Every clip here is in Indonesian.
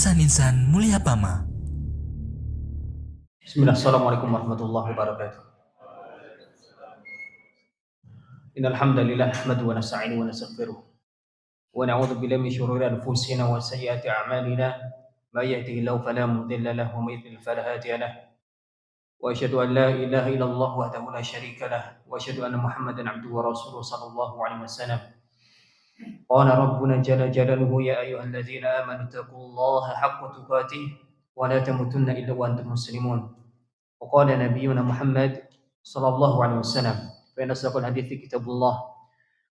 Insan-insan mulia Pama. Bismillah, assalamualaikum warahmatullahi wabarakatuh. Innal hamdalillah nahmaduhu wa nasta'inuhu wa nastaghfiruh wa na'udzu billahi min shururi anfusina wa sayyiati a'malina. May yahdihillahu fala mudilla lahu wa may yudlil fala hadiya lahu. Wa asyhadu an la ilaha illallah wahdahu la syarika lahu wa asyhadu anna Muhammadan 'abduhu wa rasuluhu sallallahu alaihi wasallam. Qala rabbuna jalla jalaluhu ya ayyuhalladzina amanu taqullaha haqqa tuqatih wa la tamutunna illa wa antum muslimun. Wa qala nabiyyuna Muhammad sallallahu alaihi wasallam fa inna asdaqal hadithi kitabullah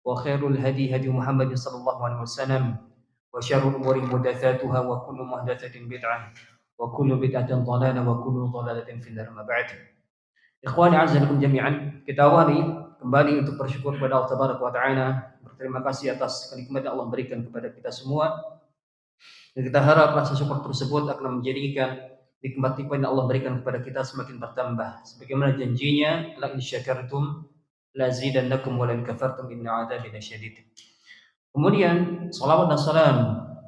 wa khairul hadi hadi Muhammad sallallahu alaihi wasallam wa syarrul umuri muhdatsatuha wa kullu muhdatsatin bid'ah wa kullu bid'atin dhalalah wa kullu dhalalatin finnar. Ma ba'd. Ikhwani a'azzakum jami'an, kita awali kembali untuk bersyukur kepada Allah Tabaraka wa Ta'ala, berterima kasih atas kenikmatan Allah berikan kepada kita semua, dan kita harap rasa syukur tersebut akan menjadikan nikmat-nikmat yang Allah berikan kepada kita semakin bertambah, sebagaimana janjinya, la in syakartum lazidannakum wa la in kafartum inna 'adzabi lasyadid. Kemudian salawat dan salam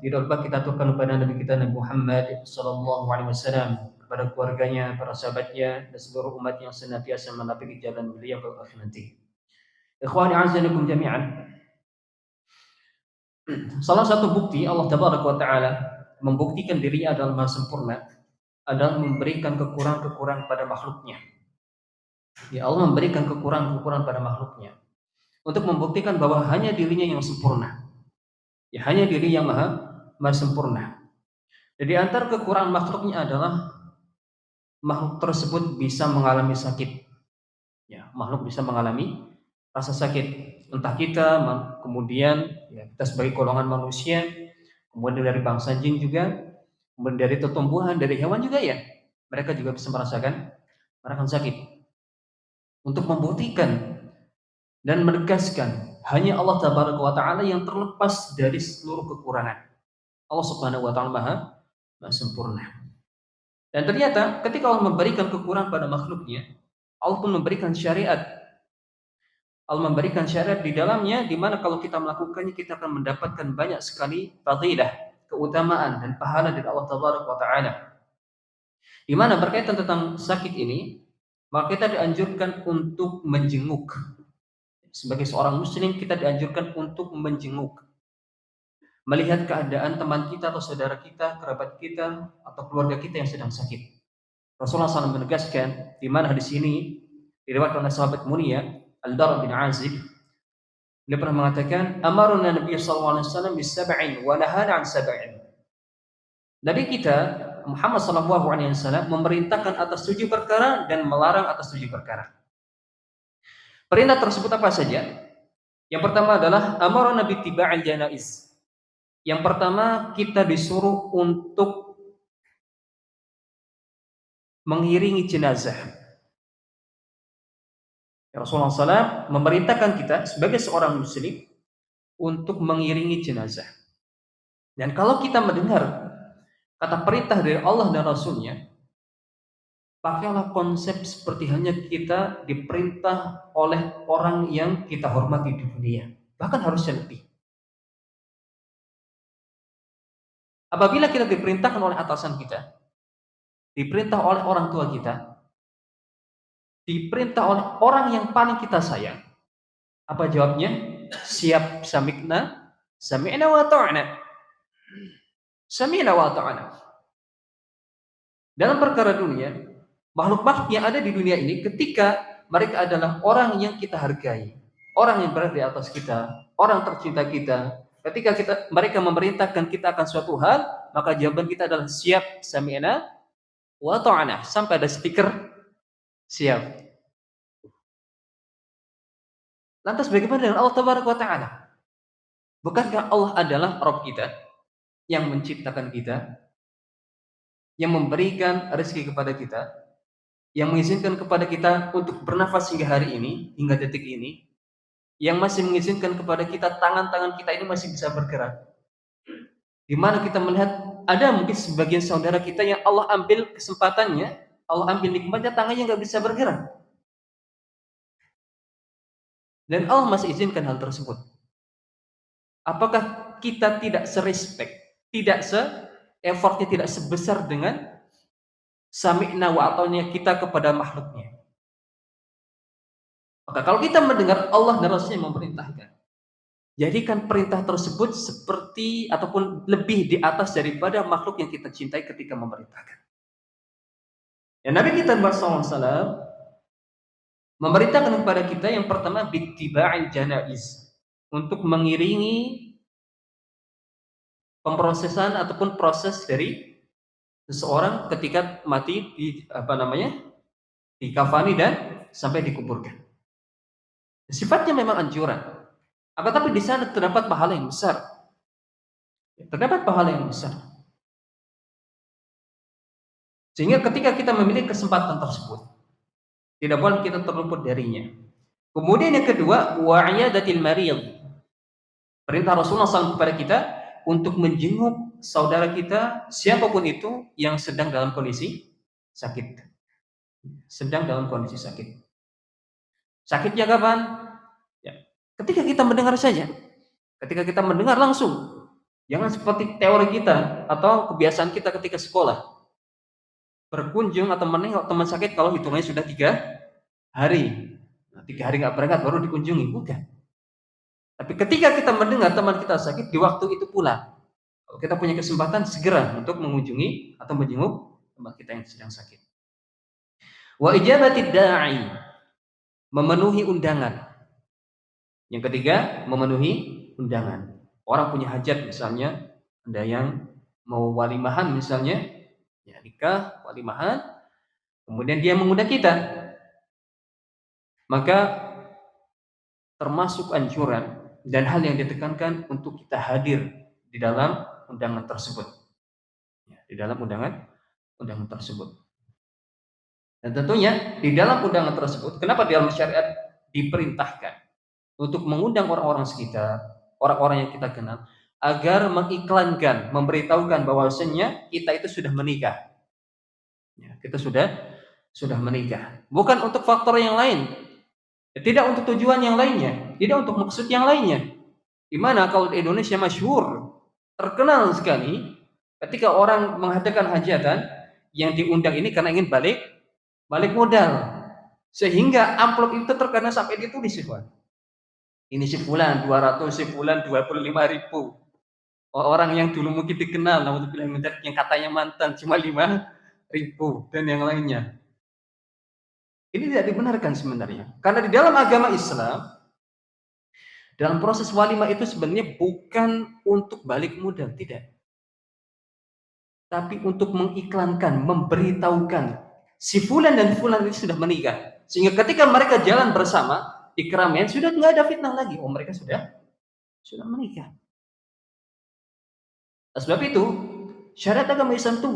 tidak lupa kita aturkan kepada Nabi kita Nabi Muhammad sallallahu alaihi wasallam, kepada keluarganya, para sahabatnya, dan seluruh umat yang senantiasa menapaki jalan beliau ke akhir nanti. Ikhwani a'azzakum jami'an, salah satu bukti Allah Tabaraka wa Ta'ala membuktikan dirinya adalah maha sempurna adalah memberikan kekurangan-kekurangan pada makhluknya. Ya, Allah memberikan kekurangan-kekurangan pada makhluknya untuk membuktikan bahwa hanya dirinya yang sempurna. Ya, hanya diri yang maha sempurna. Jadi antara kekurangan makhluknya adalah makhluk tersebut bisa mengalami sakit. Ya, makhluk bisa mengalami rasa sakit. Entah kita, kemudian ya, kita sebagai golongan manusia, kemudian dari bangsa jin juga, kemudian dari tumbuhan, dari hewan juga ya, mereka juga bisa merasakan sakit. Untuk membuktikan dan menegaskan hanya Allah Tabaraka wa Ta'ala yang terlepas dari seluruh kekurangan. Allah Subhanahu wa Ta'ala maha sempurna. Dan ternyata ketika Allah memberikan kekurangan pada makhluknya, Allah pun memberikan syariat. Allah memberikan syariat di dalamnya, di mana kalau kita melakukannya kita akan mendapatkan banyak sekali fadilah, keutamaan dan pahala dari Allah Tabaraka wa Ta'ala. Di mana berkaitan tentang sakit ini, maka kita dianjurkan untuk menjenguk. Sebagai seorang muslim kita dianjurkan untuk menjenguk, melihat keadaan teman kita atau saudara kita, kerabat kita atau keluarga kita yang sedang sakit. Rasulullah SAW menegaskan, di mana hadis ini diriwayatkan oleh sahabat mulia Al-Bara bin Azib, dia pernah mengatakan, amaruna Nabi SAW bis-sab'in wa nahana an sab'in. Nabi kita Muhammad SAW memerintahkan atas 7 perkara dan melarang atas 7 perkara. Perintah tersebut apa saja? Yang pertama adalah amaruna bi tiba'il janaiz. Yang pertama, kita disuruh untuk mengiringi jenazah. Rasulullah SAW memerintahkan kita sebagai seorang muslim untuk mengiringi jenazah. Dan kalau kita mendengar kata perintah dari Allah dan Rasulnya, pakailah konsep seperti halnya kita diperintah oleh orang yang kita hormati di dunia, bahkan harusnya lebih. Apabila kita diperintahkan oleh atasan kita, diperintah oleh orang tua kita, diperintah oleh orang yang paling kita sayang, apa jawabnya? Siap, sami'na wa ta'na. Sami'na wa ta'na. Dalam perkara dunia, makhluk-makhluk yang ada di dunia ini, ketika mereka adalah orang yang kita hargai, orang yang berada di atas kita, orang tercinta kita, ketika mereka memerintahkan kita akan suatu hal, maka jawaban kita adalah siap, sami'na wa ta'na, sampai ada stiker siap. Lantas bagaimana dengan Allah Tabaraka wa Ta'ala? Bukankah Allah adalah Rabb kita yang menciptakan kita, yang memberikan rezeki kepada kita, yang mengizinkan kepada kita untuk bernafas hingga hari ini, hingga detik ini, yang masih mengizinkan kepada kita tangan-tangan kita ini masih bisa bergerak. Di mana kita melihat ada mungkin sebagian saudara kita yang Allah ambil kesempatannya, Allah ambil nikmatnya, tangannya nggak bisa bergerak. Dan Allah masih izinkan hal tersebut. Apakah kita tidak serespek, tidak effortnya tidak sebesar dengan sami'na wa ata'na kita kepada makhluknya. Maka kalau kita mendengar Allah dan Rasulnya memerintahkan, jadikan perintah tersebut seperti ataupun lebih di atas daripada makhluk yang kita cintai ketika memerintahkan. Ya, Nabi kita SAW memerintahkan kepada kita yang pertama bittiba'il janaiz, untuk mengiringi pemrosesan ataupun proses dari seseorang ketika mati dikafani dan sampai dikuburkan. Sifatnya memang anjuran. Akan tapi di sana terdapat pahala yang besar. Terdapat pahala yang besar. Sehingga ketika kita memiliki kesempatan tersebut, tidak boleh kita terluput darinya. Kemudian yang kedua, wa'iyadatil marid. Perintah Rasulullah SAW kepada kita untuk menjenguk saudara kita, siapapun itu yang sedang dalam kondisi sakit. Sedang dalam kondisi sakit. Sakitnya kapan? Ya, ketika kita mendengar saja. Ketika kita mendengar langsung. Jangan seperti teori kita atau kebiasaan kita ketika sekolah. Berkunjung atau menengok teman sakit kalau hitungannya sudah 3 hari. Nah, 3 hari nggak berangkat baru dikunjungi. Bukan. Tapi ketika kita mendengar teman kita sakit, di waktu itu pula kalau kita punya kesempatan segera untuk mengunjungi atau menjenguk teman kita yang sedang sakit. Wa ijabatid da'i, memenuhi undangan. Yang ketiga, memenuhi undangan. Orang punya hajat misalnya, ada yang mau walimahan misalnya, ya nikah, walimahan, kemudian dia mengundang kita. Maka termasuk anjuran dan hal yang ditekankan untuk kita hadir di dalam undangan tersebut. Ya, di dalam undangan tersebut. Dan tentunya di dalam undangan tersebut, kenapa di dalam syariat diperintahkan untuk mengundang orang-orang sekitar, orang-orang yang kita kenal, agar mengiklankan, memberitahukan bahwasanya kita itu sudah menikah. Ya, kita sudah menikah. Bukan untuk faktor yang lain. Tidak untuk tujuan yang lainnya, tidak untuk maksud yang lainnya. Di mana kalau di Indonesia masyhur, terkenal sekali ketika orang mengadakan hajatan yang diundang ini karena ingin balik modal. Sehingga amplop itu terkadang sampai ditulis Ikhwan. Ini si fulan 200, si fulan 25.000. Orang yang dulu mungkin dikenal, namun yang katanya mantan cuma 5.000 dan yang lainnya. Ini tidak dibenarkan sebenarnya. Karena di dalam agama Islam, dalam proses walimah itu sebenarnya bukan untuk balik modal, tidak. Tapi untuk mengiklankan, memberitahukan si fulan dan fulan itu sudah menikah. Sehingga ketika mereka jalan bersama di keramaian sudah nggak ada fitnah lagi. Oh, mereka sudah menikah. Sebab itu syariat agama Islam itu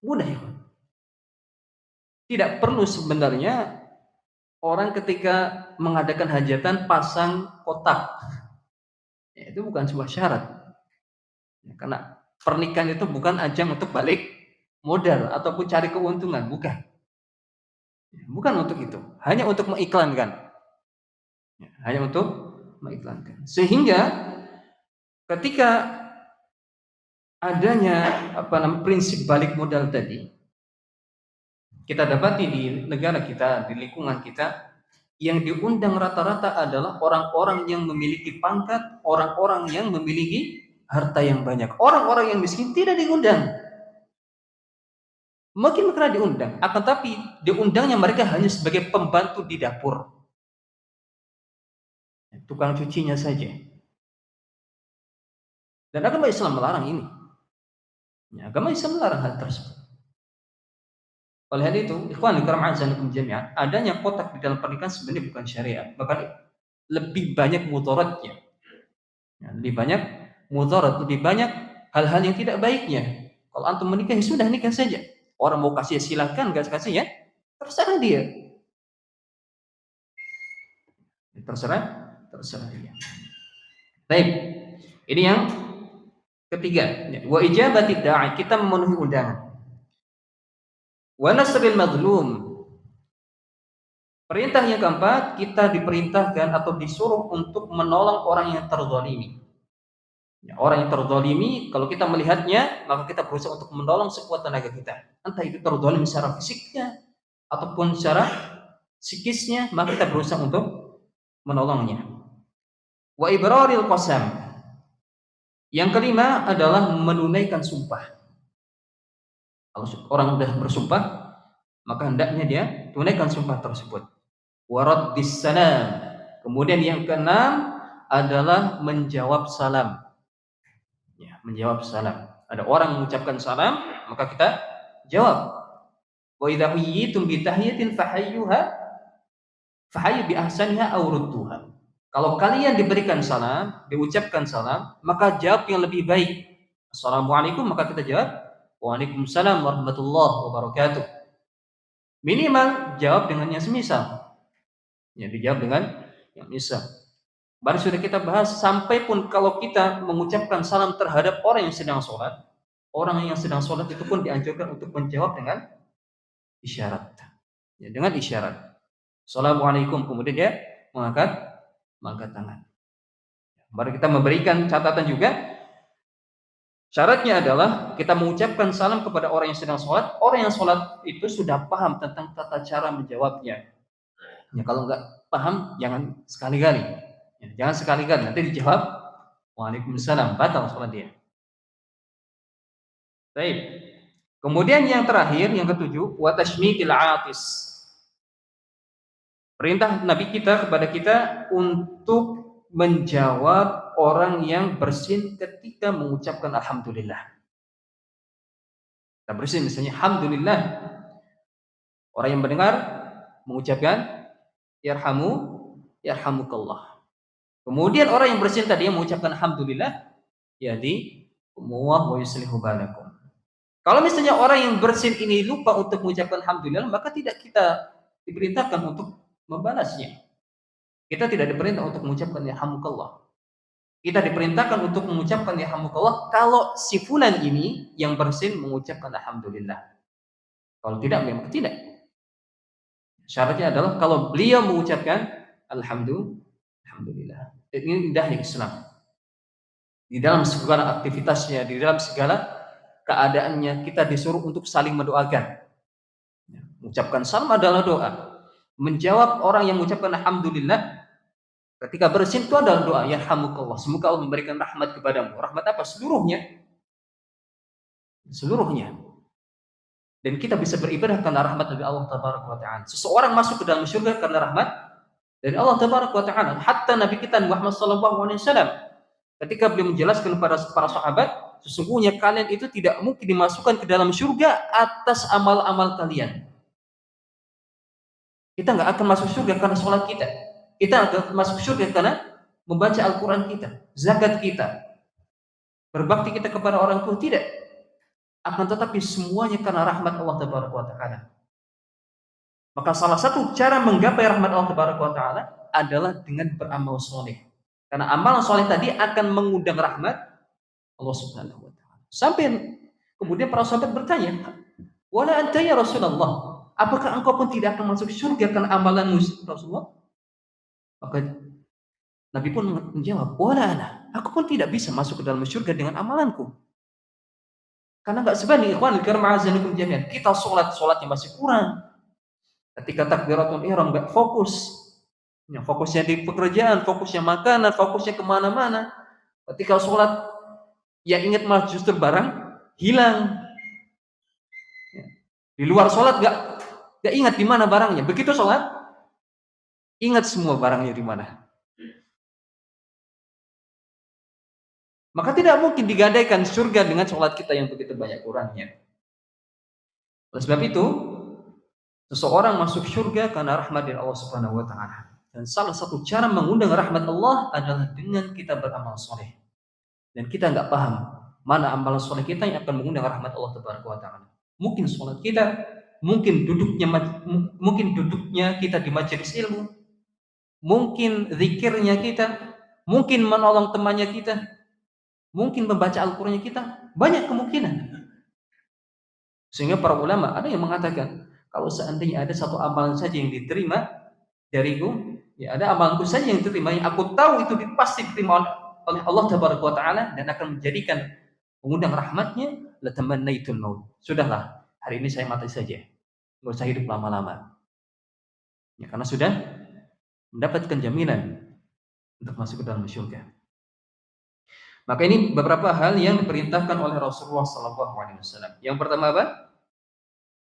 mudah ya. Tidak perlu sebenarnya orang ketika mengadakan hajatan pasang kotak. Ya, itu bukan sebuah syarat. Ya, karena pernikahan itu bukan ajang untuk balik modal ataupun cari keuntungan, bukan. Ya, bukan untuk itu, hanya untuk mengiklankan. Ya, hanya untuk mengiklankan. Sehingga ketika adanya prinsip balik modal tadi, kita dapati di negara kita, di lingkungan kita, yang diundang rata-rata adalah orang-orang yang memiliki pangkat, orang-orang yang memiliki harta yang banyak. Orang-orang yang miskin tidak diundang. Mungkin mereka diundang, akan tapi diundangnya mereka hanya sebagai pembantu di dapur. Tukang cucinya saja. Dan agama Islam melarang ini. Ya, agama Islam melarang hal tersebut. Oleh hal itu, ikhwan fillah azanakum jami'an, adanya kotak di dalam pernikahan sebenarnya bukan syariat, bahkan lebih banyak mudaratnya. Ya, lebih banyak mudarat, lebih banyak hal-hal yang tidak baiknya. Kalau antum menikah ya sudah nikah saja. Orang mau kasih silakan, enggak kasih ya terserah dia. Terserah dia. Baik. Ini yang ketiga, wa ijabatid da'i, kita memenuhi undangan. Wa nasril madlum. Perintah yang keempat, kita diperintahkan atau disuruh untuk menolong orang yang terzalimi. Ya, orang yang terzalimi, kalau kita melihatnya, maka kita berusaha untuk menolong sekuat tenaga kita. Entah itu terzalim secara fisiknya ataupun secara psikisnya, maka kita berusaha untuk menolongnya. Wa ibraril qasam. Yang kelima adalah menunaikan sumpah. Kalau orang sudah bersumpah, maka hendaknya dia tunaikan sumpah tersebut. Wa raddis salam. Kemudian yang keenam adalah menjawab salam. Ya, menjawab salam. Ada orang mengucapkan salam, maka kita jawab. Wa idza huyyitum bi tahiyatin fahayyu bi ahsaniha aw rudduha. Kalau kalian diberikan salam, diucapkan salam, maka jawab yang lebih baik. Assalamualaikum, maka kita jawab Waalaikumsalam warahmatullahi wabarakatuh. Minimal jawab dengan yang semisal. Ya, dijawab dengan yang misal. Baru sudah kita bahas, sampai pun kalau kita mengucapkan salam terhadap orang yang sedang sholat, orang yang sedang sholat itu pun dianjurkan untuk menjawab dengan isyarat. Ya, dengan isyarat. Assalamualaikum, kemudian dia mengangkat tangan. Baru kita memberikan catatan juga, syaratnya adalah kita mengucapkan salam kepada orang yang sedang sholat. Orang yang sholat itu sudah paham tentang tata cara menjawabnya. Ya, kalau nggak paham, jangan sekali-kali. Ya, jangan sekali-kali, nanti dijawab Waalaikumsalam, batal sholat dia. Baik. Kemudian yang terakhir, yang ketujuh, wa tashmitil atis. Perintah Nabi kita kepada kita untuk menjawab orang yang bersin ketika mengucapkan alhamdulillah. Kita bersin misalnya alhamdulillah. Orang yang mendengar mengucapkan yarhamukallah. Kemudian orang yang bersin tadi yang mengucapkan alhamdulillah, yadi wa yuslihu balakum. Kalau misalnya orang yang bersin ini lupa untuk mengucapkan alhamdulillah, maka tidak kita diperintahkan untuk membalasnya. Kita tidak diperintah untuk mengucapkan yarhamukallah. Kita diperintahkan untuk mengucapkan yarhamukallah kalau si fulan ini yang bersin mengucapkan alhamdulillah. Kalau tidak, memang tidak. Syaratnya adalah kalau beliau mengucapkan alhamdulillah. Ini indahnya Islam. Di dalam segala aktivitasnya, di dalam segala keadaannya, kita disuruh untuk saling mendoakan. Mengucapkan salam adalah doa. Menjawab orang yang mengucapkan alhamdulillah ketika bersin itu adalah doa, yarhamukallah. Semoga Allah memberikan rahmat kepadamu. Rahmat apa? Seluruhnya. Dan kita bisa beribadah karena rahmat dari Allah Tabaraka wa Ta'ala. Seseorang masuk ke dalam surga karena rahmat dari Allah Tabaraka wa Ta'ala. Hatta Nabi kita Muhammad sallallahu alaihi wasallam ketika beliau menjelaskan kepada para sahabat, sesungguhnya kalian itu tidak mungkin dimasukkan ke dalam surga atas amal-amal kalian. Kita nggak akan masuk surga karena sholat kita. Kita akan masuk surga karena membaca Al-Quran kita, zakat kita, berbakti kita kepada orang tua, tidak. Akan tetapi semuanya karena rahmat Allah Tabaraka wa Ta'ala. Maka salah satu cara menggapai rahmat Allah Tabaraka wa Ta'ala adalah dengan beramal soleh. Karena amal soleh tadi akan mengundang rahmat Allah Subhanahu wa Ta'ala. Sampai kemudian para sahabat bertanya, wala anta ya Rasulullah, apakah engkau pun tidak akan masuk surga karena amalanmu Rasulullah? Maka Nabi pun menjawab, wala ana, aku pun tidak bisa masuk ke dalam surga dengan amalanku. Karena nggak sebanding, ikhwan karim a'azanukum jami'an. Kita sholatnya masih kurang. Ketika takbiratul ihram nggak fokus. Ya, fokusnya di pekerjaan, fokusnya makanan, fokusnya kemana-mana. Ketika sholat, ya ingat malah justru barang hilang. Ya. Di luar sholat nggak ingat di mana barangnya. Begitu sholat, ingat semua barangnya di mana. Maka tidak mungkin digadaikan surga dengan sholat kita yang begitu banyak kurangnya. Oleh sebab itu, seseorang masuk surga karena rahmat dari Allah Subhanahu wa Ta'ala. Dan salah satu cara mengundang rahmat Allah adalah dengan kita beramal soleh. Dan kita nggak paham mana amal soleh kita yang akan mengundang rahmat Allah Subhanahu wa Ta'ala. Mungkin sholat kita, mungkin duduknya kita di majelis ilmu, mungkin zikirnya kita, mungkin menolong temannya kita, mungkin membaca Al-Qurannya kita, banyak kemungkinan. Sehingga para ulama ada yang mengatakan, kalau seandainya ada satu amalan saja yang diterima dariku, ya ada amalanku saja yang diterima, yang aku tahu itu pasti diterima oleh Allah Tabaraka wa Ta'ala dan akan menjadikan mengundang rahmatnya, latamannaitul maut. Sudahlah, hari ini saya mati saja. Nggak usah hidup lama-lama. Ya, karena sudah mendapatkan jaminan untuk masuk ke dalam surga. Maka ini beberapa hal yang diperintahkan oleh Rasulullah SAW. Yang pertama apa?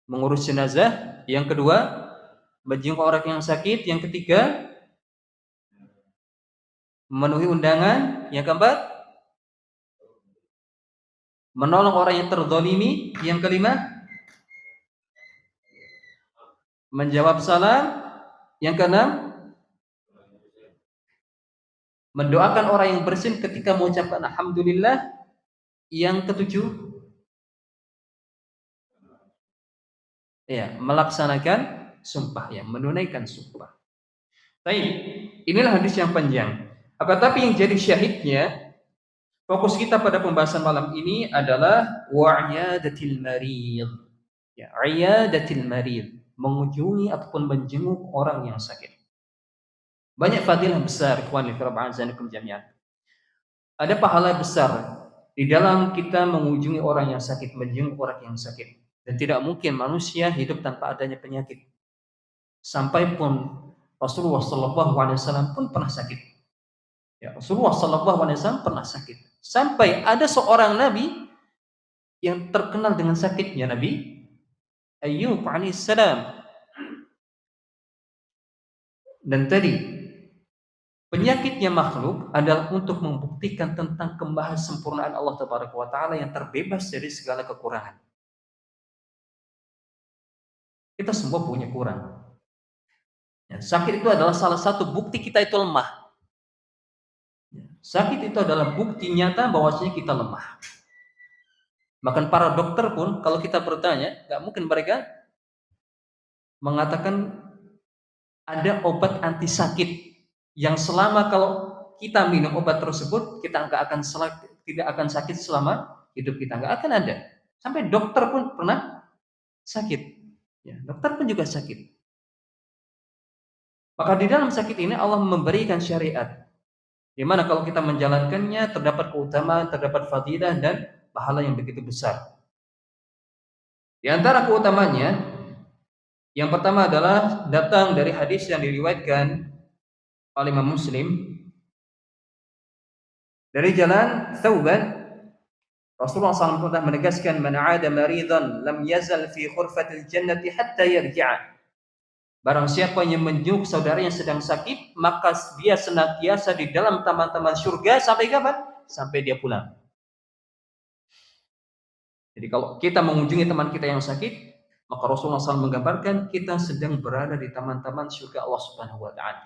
Mengurus jenazah. Yang kedua, menjenguk orang yang sakit. Yang ketiga, memenuhi undangan. Yang keempat, menolong orang yang terzalimi. Yang kelima, menjawab salam. Yang keenam, mendoakan orang yang bersin ketika mengucapkan alhamdulillah. Yang ketujuh, ya, melaksanakan sumpah, ya, menunaikan sumpah. Baik, inilah hadis yang panjang. Akan tapi yang jadi syahidnya, fokus kita pada pembahasan malam ini adalah wa'iyadatil marid. Ya, iyadatil marid, mengunjungi ataupun menjenguk orang yang sakit. Banyak fadilah besar, ikhwan fillah azanakum jami'an. Ada pahala besar di dalam kita mengunjungi orang yang sakit, menjenguk orang yang sakit. Dan tidak mungkin manusia hidup tanpa adanya penyakit. Sampai pun Rasulullah SAW pun pernah sakit. Ya, Rasulullah SAW pernah sakit. Sampai ada seorang nabi yang terkenal dengan sakitnya, Nabi Ayyub alaihissalam. Dan tadi penyakitnya makhluk adalah untuk membuktikan tentang kemahasempurnaan Allah Tabaraka wa Ta'ala yang terbebas dari segala kekurangan. Kita semua punya kurang. Ya, sakit itu adalah salah satu bukti kita itu lemah. Ya, sakit itu adalah bukti nyata bahwasanya kita lemah. Bahkan para dokter pun kalau kita bertanya, nggak mungkin mereka mengatakan ada obat anti sakit yang selama kalau kita minum obat tersebut kita tidak akan sakit selama hidup kita, nggak akan ada. Sampai dokter pun pernah sakit. Ya, dokter pun juga sakit. Maka di dalam sakit ini Allah memberikan syariat, di mana kalau kita menjalankannya terdapat keutamaan, terdapat fadilah dan pahala yang begitu besar. Di antara keutamanya, yang pertama adalah datang dari hadis yang diriwayatkan oleh Imam Muslim dari jalan Thawban. Rasulullah SAW telah menegaskan, man 'ada maridan lam yazal fi khurfatil jannati hatta yarji'a. Barang siapa yang menjenguk saudara yang sedang sakit, maka dia senantiasa di dalam taman-taman surga sampai kapan? Sampai dia pulang. Jadi kalau kita mengunjungi teman kita yang sakit, maka Rasulullah SAW menggambarkan kita sedang berada di taman-taman surga Allah Subhanahu wa Ta'ala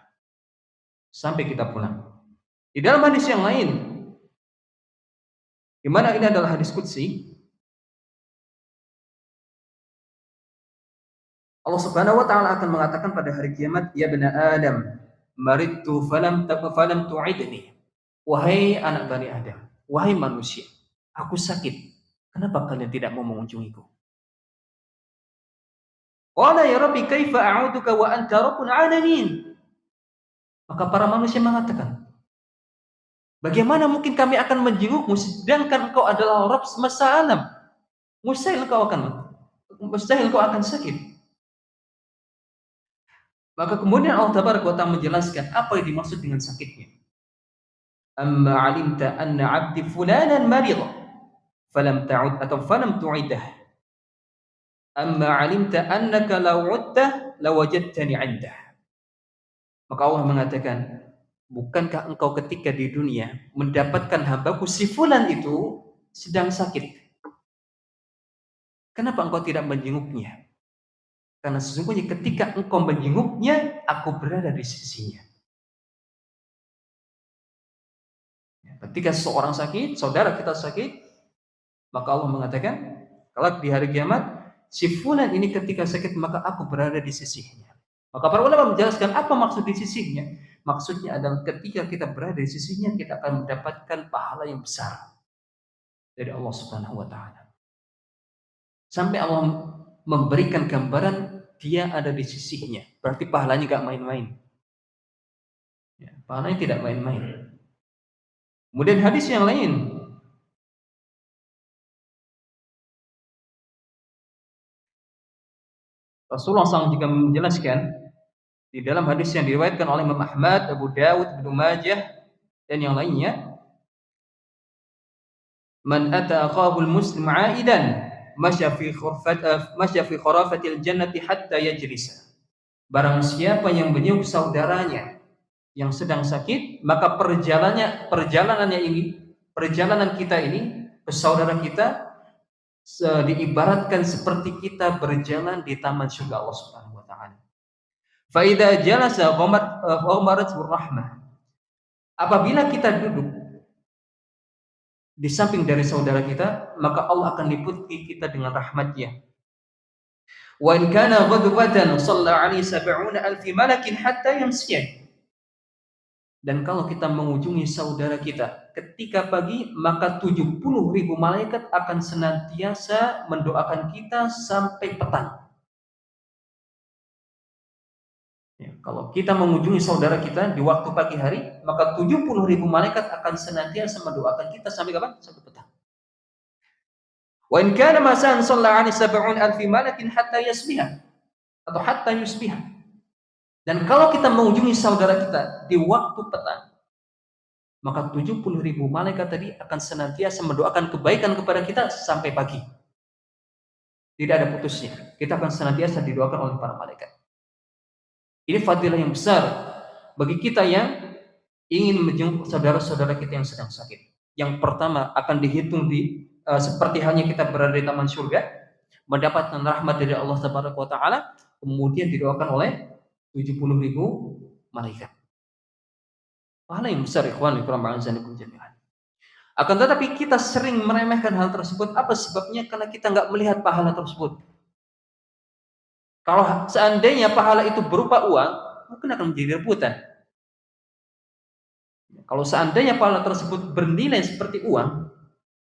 sampai kita pulang. Di dalam hadis yang lain, di mana ini adalah hadis qudsi, Allah Subhanahu wa Ta'ala akan mengatakan pada hari kiamat, ya bani Adam, maridtu falam tu'idni. Wahai anak bani Adam, wahai manusia, aku sakit. Kenapa kalian tidak mau mengunjungiku? Qala ya Rabbi kaifa a'uduka wa anta rabbul alamin. Maka para manusia mengatakan, bagaimana mungkin kami akan menjengukmu sedangkan engkau adalah Rabb semesta alam? Mustahil engkau akan sakit. Maka kemudian Allah Tabaraka wa Ta'ala menjelaskan apa yang dimaksud dengan sakitnya. Amma 'alimta anna 'abdi fulanan marida falam ta'ud atau falam tu'idah. Amma 'alimta annaka law 'udta lawajadtani 'indah. Maka Allah mengatakan, bukankah engkau ketika di dunia mendapatkan hambaku si fulan itu sedang sakit? Kenapa engkau tidak menjenguknya? Karena sesungguhnya ketika engkau menjenguknya, aku berada di sisinya. Ketika seseorang sakit, saudara kita sakit, maka Allah mengatakan, kalau di hari kiamat, si fulan ini ketika sakit, maka aku berada di sisinya. Maka para ulama menjelaskan apa maksud di sisinya. Maksudnya adalah ketika kita berada di sisinya, kita akan mendapatkan pahala yang besar dari Allah Subhanahu wa Ta'ala. Sampai Allah memberikan gambaran dia ada di sisinya. Berarti pahalanya gak main-main. Ya, pahalanya tidak main-main. Kemudian hadis yang lain, Rasulullah SAW juga menjelaskan di dalam hadis yang diriwayatkan oleh Imam Ahmad, Abu Dawud, Ibnu Majah dan yang lainnya, man ata akhahu muslim aidan masya fi khurafatil jannati hatta yajlisa. Barang siapa yang menjenguk saudaranya yang sedang sakit, maka perjalanan kita ini ke saudara kita diibaratkan seperti kita berjalan di taman surga Allah Subhanahu wa taala. Fa idza jalasa ghamarat rahmah. Apabila kita duduk di samping dari saudara kita, maka Allah akan liputi kita dengan rahmat-Nya. Wa in kana ghadwatan shalla alaihi 70 alfi malakin hatta yamsiyah. Dan kalau kita mengunjungi saudara kita ketika pagi, maka 70.000 malaikat akan senantiasa mendoakan kita sampai petang. Ya, kalau kita mengunjungi saudara kita di waktu pagi hari, maka 70.000 malaikat akan senantiasa mendoakan kita sampai kapan? Sampai petang. Wa in kana masaan shalla 'alaihi 70 alfi malakin hatta yusbiha atau hatta yusbiha. Dan kalau kita mengunjungi saudara kita di waktu petang, maka 70.000 malaikat tadi akan senantiasa mendoakan kebaikan kepada kita sampai pagi. Tidak ada putusnya. Kita akan senantiasa didoakan oleh para malaikat. Ini fadilah yang besar bagi kita yang ingin menjenguk saudara-saudara kita yang sedang sakit. Yang pertama akan dihitung seperti halnya kita berada di taman surga, mendapatkan rahmat dari Allah Taala, kemudian didoakan oleh 70.000 malaikat. Pahala yang besar, ikhwan fillah azanakum jami'an. Akan tetapi kita sering meremehkan hal tersebut. Apa sebabnya? Karena kita nggak melihat pahala tersebut. Kalau seandainya pahala itu berupa uang, mungkin akan menjadi rebutan. Kalau seandainya pahala tersebut bernilai seperti uang,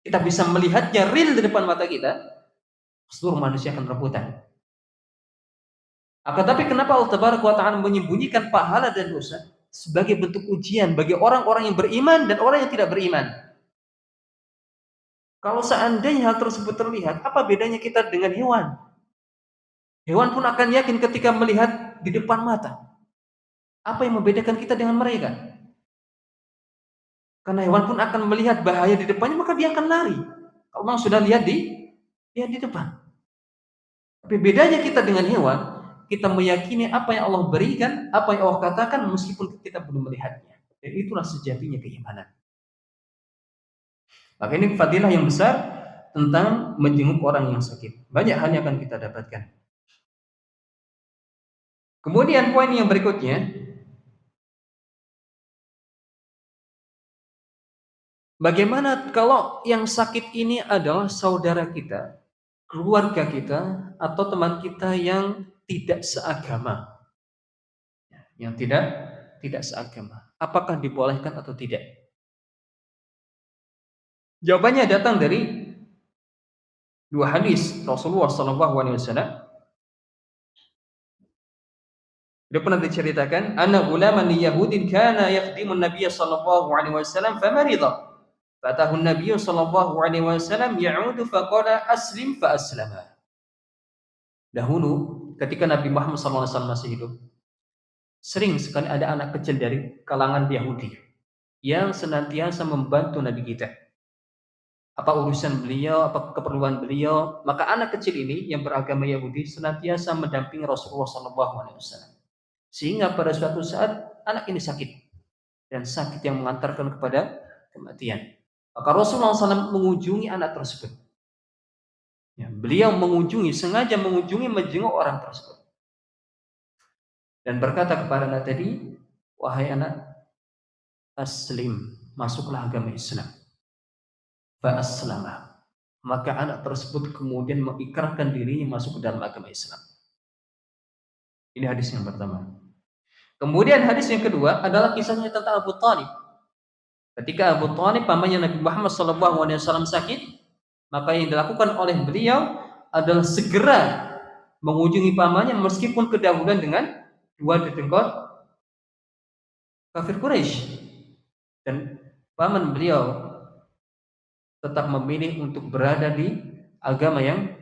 kita bisa melihatnya real di depan mata kita, seluruh manusia akan rebutan. Akan tapi kenapa Allah Tabaraka wa Ta'ala menyembunyikan pahala dan dosa sebagai bentuk ujian bagi orang-orang yang beriman dan orang yang tidak beriman? Kalau seandainya hal tersebut terlihat, apa bedanya kita dengan hewan? Hewan pun akan yakin ketika melihat di depan mata. Apa yang membedakan kita dengan mereka? Karena hewan pun akan melihat bahaya di depannya, maka dia akan lari. Kalau memang sudah lihat di depan. Tapi bedanya kita dengan hewan, kita meyakini apa yang Allah berikan, apa yang Allah katakan meskipun kita belum melihatnya. Dan itulah sejatinya keimanan. Maka ini fadilah yang besar tentang menjenguk orang yang sakit. Banyak hal yang akan kita dapatkan. Kemudian poin yang berikutnya, bagaimana kalau yang sakit ini adalah saudara kita, keluarga kita, atau teman kita yang tidak seagama? Yang tidak seagama. Apakah dibolehkan atau tidak? Jawabannya datang dari dua hadis Rasulullah SAW. Dia pernah diceritakan, anna ghulaman Yahudin kana yakhdimu an-nabiy sallallahu alaihi wasallam famarida. Fatahu an-nabiy sallallahu alaihi wasallam ya'udu faqala aslim fa aslama. Dahulu ketika Nabi Muhammad SAW masih hidup, sering sekali ada anak kecil dari kalangan Yahudi yang senantiasa membantu Nabi kita. Apa urusan beliau, apa keperluan beliau, maka anak kecil ini yang beragama Yahudi senantiasa mendampingi Rasulullah SAW. Sehingga pada suatu saat anak ini sakit, dan sakit yang mengantarkan kepada kematian. Maka Rasulullah SAW mengunjungi anak tersebut. Ya, beliau sengaja mengunjungi, menjenguk orang tersebut. Dan berkata kepada anak tadi, wahai anak, aslim, masuklah agama Islam. Fa aslama. Maka anak tersebut kemudian mengikrarkan dirinya masuk ke dalam agama Islam. Ini hadis yang pertama. Kemudian hadis yang kedua adalah kisahnya tentang Abu Thalib. Ketika Abu Thalib pamannya Nabi Muhammad SAW sakit, maka yang dilakukan oleh beliau adalah segera mengunjungi pamannya meskipun kedahuluan dengan dua dedengkot kafir Quraisy. Dan paman beliau tetap memilih untuk berada di agama yang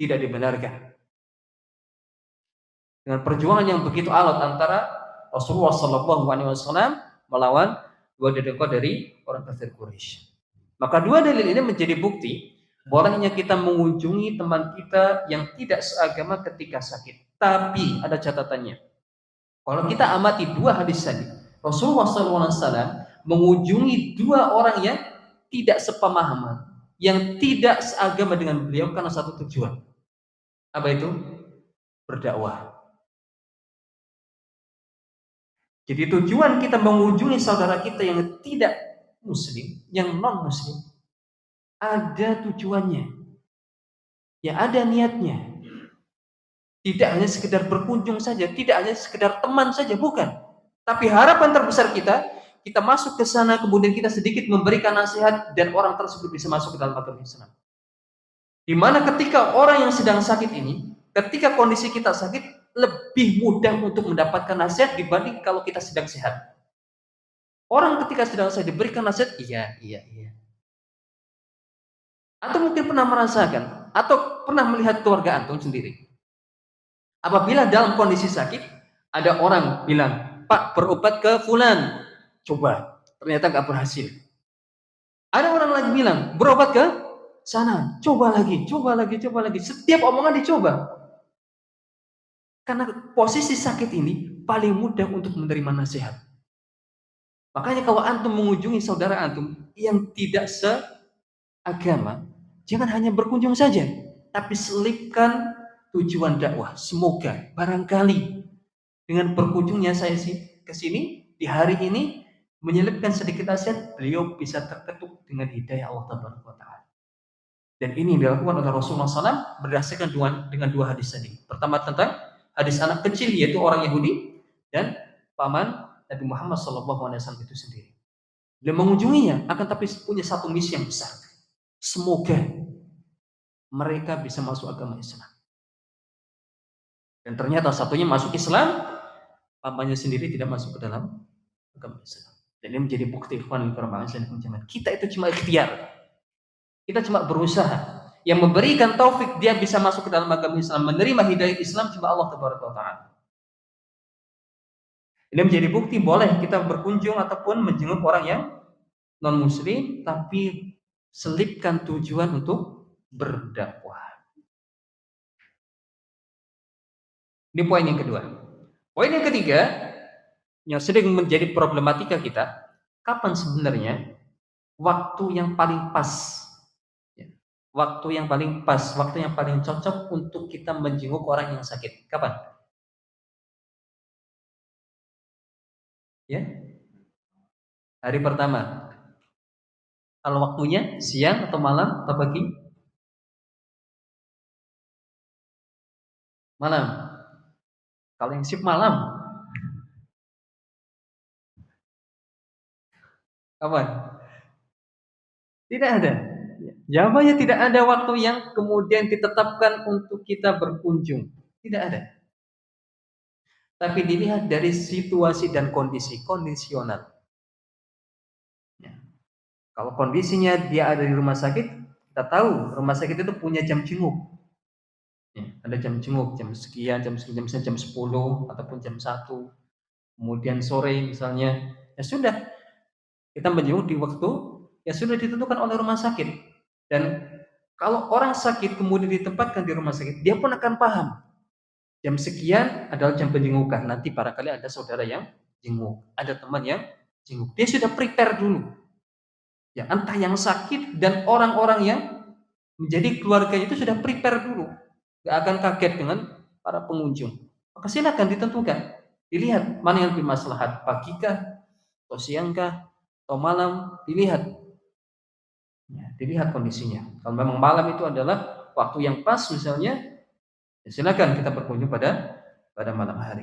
tidak dibenarkan. Dengan perjuangan yang begitu alot antara Rasulullah SAW melawan dua dedekot dari orang kafir Quraisy. Maka dua dalil ini menjadi bukti bolehnya kita mengunjungi teman kita yang tidak seagama ketika sakit. Tapi ada catatannya. Kalau kita amati dua hadis tadi, Rasulullah SAW mengunjungi dua orang yang tidak sepemahaman, yang tidak seagama dengan beliau karena satu tujuan. Apa itu? Berdakwah. Jadi tujuan kita mengunjungi saudara kita yang tidak muslim, yang non muslim, ada tujuannya. Ya ada niatnya. Tidak hanya sekedar berkunjung saja, tidak hanya sekedar teman saja, bukan. Tapi harapan terbesar kita masuk ke sana, kemudian kita sedikit memberikan nasihat dan orang tersebut bisa masuk ke dalam agama Islam. Di mana ketika orang yang sedang sakit ini, ketika kondisi kita sakit, lebih mudah untuk mendapatkan nasihat dibanding kalau kita sedang sehat. Orang ketika sedang sehat diberikan nasihat, iya. Atau mungkin pernah merasakan, atau pernah melihat keluarga antum sendiri. Apabila dalam kondisi sakit, ada orang bilang, Pak, berobat ke fulan. Coba, ternyata nggak berhasil. Ada orang lagi bilang, berobat ke sana. Coba lagi. Setiap omongan dicoba. Karena posisi sakit ini paling mudah untuk menerima nasihat. Makanya kalau antum mengunjungi saudara antum yang tidak seagama, jangan hanya berkunjung saja, tapi selipkan tujuan dakwah. Semoga barangkali dengan berkunjungnya saya ke sini di hari ini menyelipkan sedikit nasihat, beliau bisa terketuk dengan hidayah Allah Taala. Dan ini dilakukan oleh Rasulullah SAW berdasarkan dengan dua hadis tadi. Pertama tentang hadis anak kecil yaitu orang Yahudi dan paman Nabi Muhammad SAW itu sendiri. Dia mengunjunginya akan tapi punya satu misi yang besar. Semoga mereka bisa masuk agama Islam. Dan ternyata satunya masuk Islam, pamannya sendiri tidak masuk ke dalam agama Islam. Dan ini menjadi bukti ikhwan kita itu cuma ikhtiar. Kita cuma berusaha. Yang memberikan taufik dia bisa masuk ke dalam agama Islam, menerima hidayah Islam cuma Allah Taala. Ini menjadi bukti boleh kita berkunjung ataupun menjenguk orang yang non muslim, tapi selipkan tujuan untuk berdakwah. Ini poin yang kedua. Poin yang ketiga yang sering menjadi problematika kita, kapan sebenarnya waktu yang paling pas? Waktu yang paling pas, waktu yang paling cocok untuk kita menjenguk orang yang sakit. Kapan? Ya. Hari pertama. Kalau waktunya siang atau malam atau pagi? Malam. Kalau yang shift malam. Kapan? Tidak ada. Jawabannya tidak ada waktu yang kemudian ditetapkan untuk kita berkunjung. Tidak ada. Tapi dilihat dari situasi dan kondisi, kondisional. Ya. Kalau kondisinya dia ada di rumah sakit, kita tahu rumah sakit itu punya jam jenguk. Ya, ada jam jenguk, jam sekian, jam 10 ataupun jam 1. Kemudian sore misalnya, ya sudah. Kita menjenguk di waktu yang sudah ditentukan oleh rumah sakit. Dan kalau orang sakit kemudian ditempatkan di rumah sakit, dia pun akan paham. Jam sekian adalah jam penjengukan. Nanti barangkali ada saudara yang jenguk, ada teman yang jenguk. Dia sudah prepare dulu. Ya, entah yang sakit dan orang-orang yang menjadi keluarganya itu sudah prepare dulu. Gak akan kaget dengan para pengunjung. Maka silakan ditentukan. Dilihat mana yang lebih maslahat, pagi kah, atau siang kah, atau malam, dilihat. Ya, dilihat kondisinya. Kalau memang malam itu adalah waktu yang pas misalnya, ya silakan kita berkunjung pada malam hari.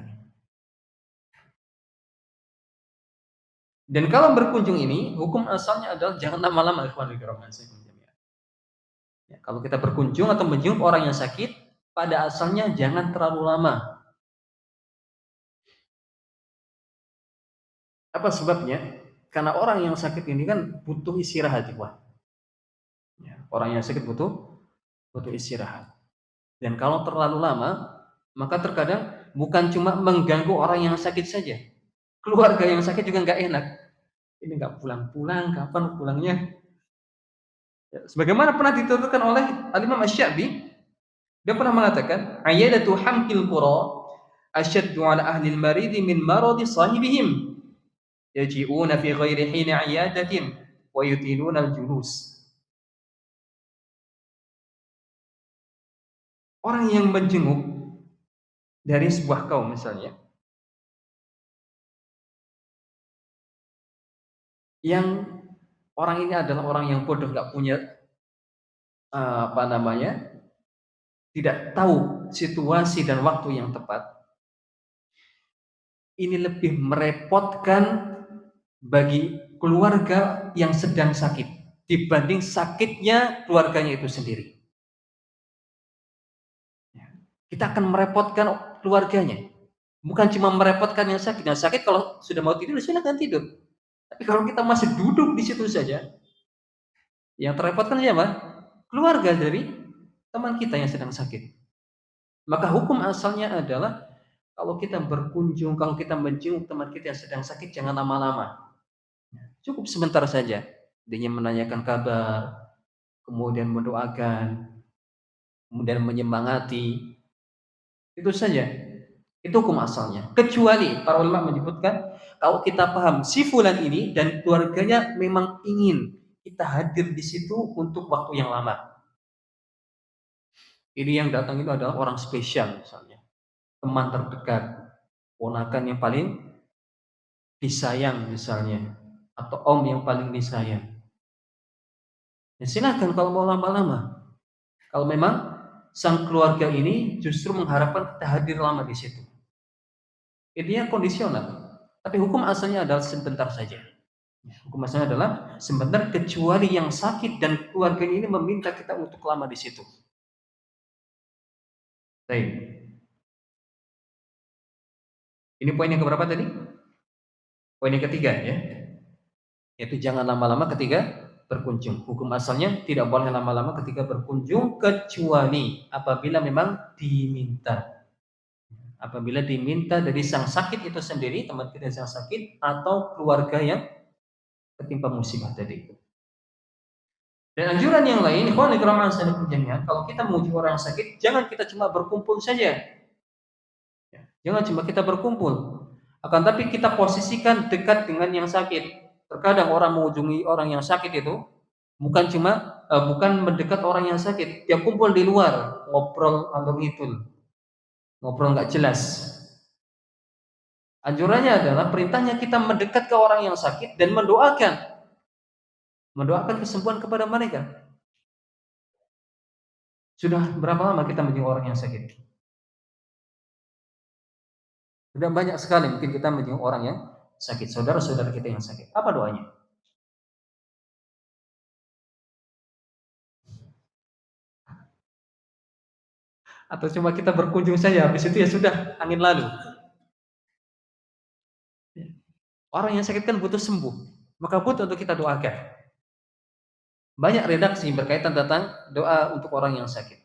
Dan kalau berkunjung ini, hukum asalnya adalah jangan lama-lama. Ya, kalau kita berkunjung atau menjenguk orang yang sakit, pada asalnya jangan terlalu lama. Apa sebabnya? Karena orang yang sakit ini kan butuh istirahat, Pak. Ya, orang yang sakit butuh istirahat. Dan kalau terlalu lama, maka terkadang bukan cuma mengganggu orang yang sakit saja, keluarga yang sakit juga nggak enak. Ini nggak pulang-pulang, kapan pulangnya? Ya, sebagaimana pernah dituturkan oleh Al-Imam Asy-Sya'bi, dia pernah mengatakan, "Ayyadatu hamkil qura asyaddu 'ala ahli al-marid min maradi sahibihim, yaji'una fi ghairi hini 'iyadatin wa yutiluna al-julus." Orang yang menjenguk dari sebuah kaum misalnya, yang orang ini adalah orang yang bodoh, nggak punya apa namanya, tidak tahu situasi dan waktu yang tepat, ini lebih merepotkan bagi keluarga yang sedang sakit dibanding sakitnya keluarganya itu sendiri. Kita akan merepotkan keluarganya, bukan cuma merepotkan yang sakit. Yang sakit kalau sudah mau tidur silakan tidur. Tapi kalau kita masih duduk di situ saja, yang terrepotkan siapa? Keluarga dari teman kita yang sedang sakit. Maka hukum asalnya adalah kalau kita berkunjung, kalau kita menjenguk teman kita yang sedang sakit, jangan lama-lama. Cukup sebentar saja. Dia menanyakan kabar, kemudian mendoakan, kemudian menyemangati. Itu saja. Itu hukum asalnya. Kecuali para ulama menyebutkan, kalau kita paham si fulan ini dan keluarganya memang ingin kita hadir di situ untuk waktu yang lama. Ini yang datang itu adalah orang spesial misalnya, teman terdekat, ponakan yang paling disayang misalnya, atau om yang paling disayang. Ya silakan kalau mau lama-lama. Kalau memang sang keluarga ini justru mengharapkan kita hadir lama di situ. Ini kondisional. Tapi hukum asalnya adalah sebentar saja. Hukum asalnya adalah sebentar, kecuali yang sakit dan keluarganya ini meminta kita untuk lama di situ. Baik. Ini poin yang keberapa tadi? Poin yang ketiga ya. Yaitu jangan lama-lama ketika berkunjung. Hukum asalnya tidak boleh lama-lama ketika berkunjung kecuali apabila memang diminta. Apabila diminta dari sang sakit itu sendiri, teman kita yang sakit, atau keluarga yang ketimpa musibah tadi itu. Dan anjuran yang lain, kalau kita memuji orang yang sakit, jangan kita cuma berkumpul saja. Jangan cuma kita berkumpul. Akan tapi kita posisikan dekat dengan yang sakit. Terkadang orang mengunjungi orang yang sakit itu bukan mendekat orang yang sakit, dia kumpul di luar, ngobrol alur ngidul, ngobrol nggak jelas. Anjurannya adalah perintahnya kita mendekat ke orang yang sakit dan mendoakan kesembuhan kepada mereka. Sudah berapa lama kita menjenguk orang yang sakit? Sudah banyak sekali mungkin kita menjenguk orang yang sakit, saudara-saudara kita yang sakit. Apa doanya? Atau cuma kita berkunjung saja, habis itu ya sudah, angin lalu. Orang yang sakit kan butuh sembuh, maka butuh untuk kita doakan. Banyak redaksi berkaitan tentang doa untuk orang yang sakit.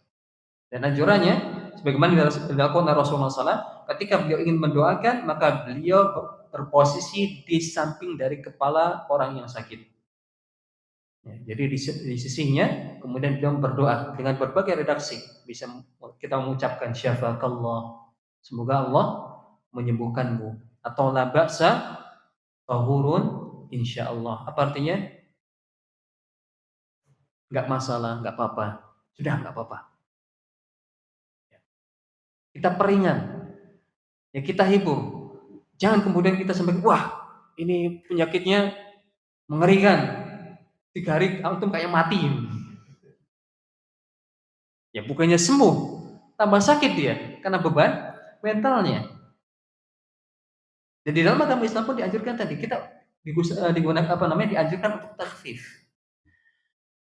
Dan anjurannya, sebagaimana dilakukan oleh Rasulullah SAW, ketika beliau ingin mendoakan, maka beliau berposisi di samping dari kepala orang yang sakit. Ya, jadi di sisinya, kemudian beliau berdoa dengan berbagai redaksi. Bisa kita mengucapkan syafakallah, semoga Allah menyembuhkanmu, atau la ba'sa tahurun insyaallah. Apa artinya? Enggak masalah, enggak apa-apa. Sudah enggak apa-apa. Kita peringan. Ya kita hibur. Jangan kemudian kita sampai, wah, ini penyakitnya mengerikan. 3 hari antum kayak mati. Ya bukannya sembuh, tambah sakit dia karena beban mentalnya. Jadi dalam agama Islam pun dianjurkan tadi kita digunakan dianjurkan untuk takhfif.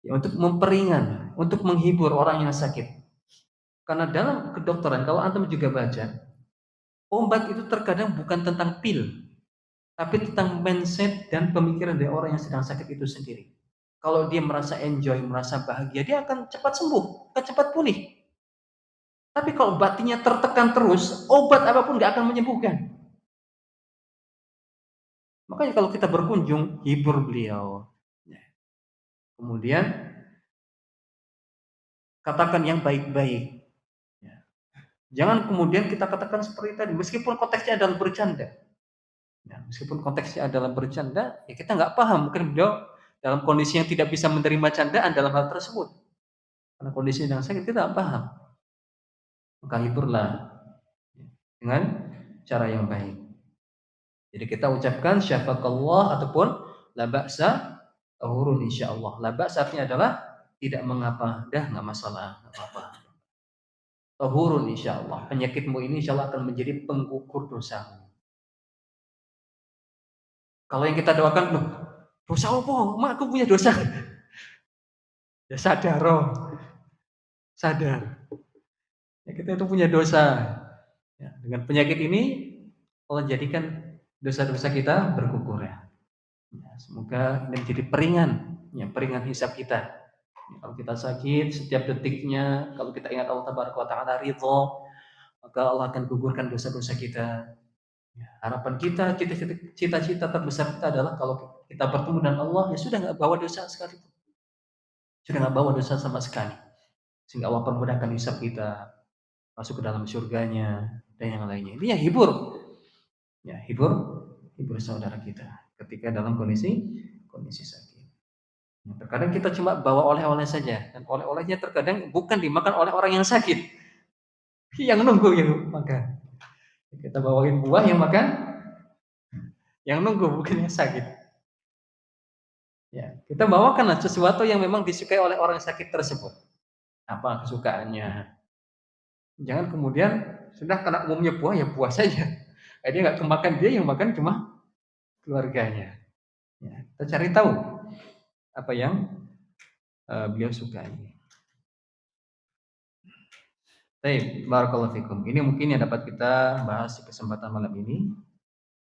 Ya, untuk memperingan, untuk menghibur orang yang sakit. Karena dalam kedokteran kalau antum juga baca, obat itu terkadang bukan tentang pil. tapi tentang mindset dan pemikiran dari orang yang sedang sakit itu sendiri. Kalau dia merasa enjoy, merasa bahagia, dia akan cepat sembuh, akan cepat pulih. Tapi kalau batinnya tertekan terus, obat apapun nggak akan menyembuhkan. Makanya kalau kita berkunjung, hibur beliau. Ya. Kemudian katakan yang baik-baik. Ya. Jangan kemudian kita katakan seperti tadi, meskipun konteksnya adalah bercanda. Ya, meskipun konteksnya adalah bercanda, ya kita nggak paham. Mungkin beliau dalam kondisi yang tidak bisa menerima candaan dalam hal tersebut. Karena kondisi yang sakit, kita nggak paham. Maka hiburlah dengan cara yang baik. Jadi kita ucapkan syafakallah ataupun la ba'sa tahurun insyaallah. La ba'sa artinya adalah tidak mengapa, dah nggak masalah, nggak apa-apa. Tahurun insyaallah. Penyakitmu ini insyaallah akan menjadi penggugur dosamu. Kalau yang kita doakan, loh, dosa apa? Mak aku punya dosa. Ya sadar, roh. Sadar. Ya, kita itu punya dosa. Ya, dengan penyakit ini Allah jadikan dosa-dosa kita bergugur ya. Ya, semoga ini menjadi peringan, ya, peringan hisab kita. Ya, kalau kita sakit setiap detiknya, kalau kita ingat Allah Tabaraka wa Ta'ala ridho, maka Allah akan gugurkan dosa-dosa kita. Ya, harapan kita, cita-cita terbesar kita adalah kalau kita bertemu dengan Allah, ya sudah nggak bawa dosa sekali, sudah nggak bawa dosa sama sekali, sehingga Allah permudahkan hisab kita, masuk ke dalam surganya dan yang lainnya. Ini ya hibur, hibur saudara kita ketika dalam kondisi sakit. Nah, terkadang kita cuma bawa oleh-oleh saja, dan oleh-olehnya terkadang bukan dimakan oleh orang yang sakit, yang nunggu yang makan. Kita bawain buah yang makan, yang nunggu bukan yang sakit. Ya, kita bawakanlah sesuatu yang memang disukai oleh orang sakit tersebut. Apa kesukaannya? Jangan kemudian sudah karena umumnya buah ya buah saja. Dia nggak kemakan, dia yang makan cuma keluarganya. Ya, kita cari tahu apa yang beliau sukai. Baik, barakallahu fikum. Ini mungkin yang dapat kita bahas di kesempatan malam ini.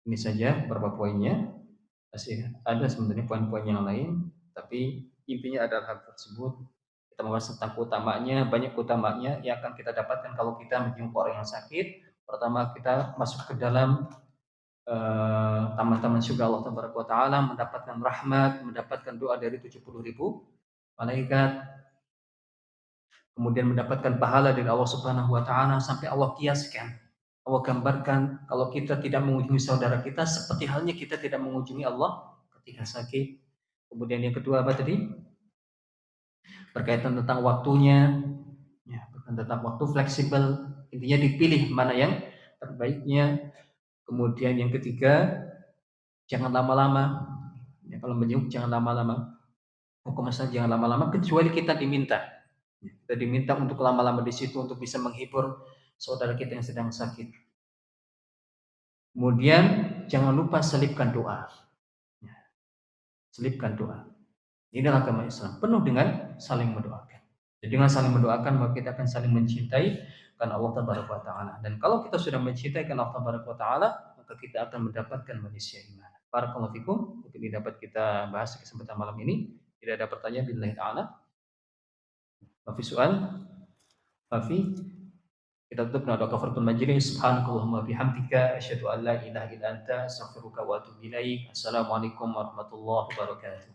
Ini saja beberapa poinnya. Masih ada sebenarnya poin-poin yang lain, tapi intinya adalah hal tersebut. Kita membahas tentang keutamanya, banyak keutamanya yang akan kita dapatkan kalau kita menjenguk orang yang sakit. Pertama, kita masuk ke dalam taman-taman surga Allah Taala, mendapatkan rahmat, mendapatkan doa dari 70.000 malaikat, kemudian mendapatkan pahala dari Allah Subhanahu wa taala, sampai Allah kiaskan, Allah gambarkan kalau kita tidak mengunjungi saudara kita seperti halnya kita tidak mengunjungi Allah ketika sakit. Kemudian yang kedua apa tadi? Berkaitan tentang waktunya, ya, tentang waktu fleksibel, intinya dipilih mana yang terbaiknya. Kemudian yang ketiga, jangan lama-lama. Ya, kalau menjenguk jangan lama-lama. Hukum asal jangan lama-lama kecuali kita diminta. Kita diminta untuk lama-lama di situ untuk bisa menghibur saudara kita yang sedang sakit. Kemudian jangan lupa selipkan doa. Ya, selipkan doa. Inilah agama Islam, penuh dengan saling mendoakan. Jadi dengan saling mendoakan maka kita akan saling mencintai karena Allah Tabaraka wa Ta'ala. Dan kalau kita sudah mencintai karena Allah Tabaraka wa Ta'ala, maka kita akan mendapatkan manusia iman. Barakallahu fikum. Mungkin ini dapat kita bahas di kesempatan malam ini. Tidak ada pertanyaan billahi ta'ala. Mafi soal? Mafi? Kita tutup dengan doa kafaratul majlis. Subhanakallahumma bihamdika asyhadu an la ilaha illa anta astaghfiruka wa atubu ilaik. Assalamualaikum warahmatullahi wabarakatuh.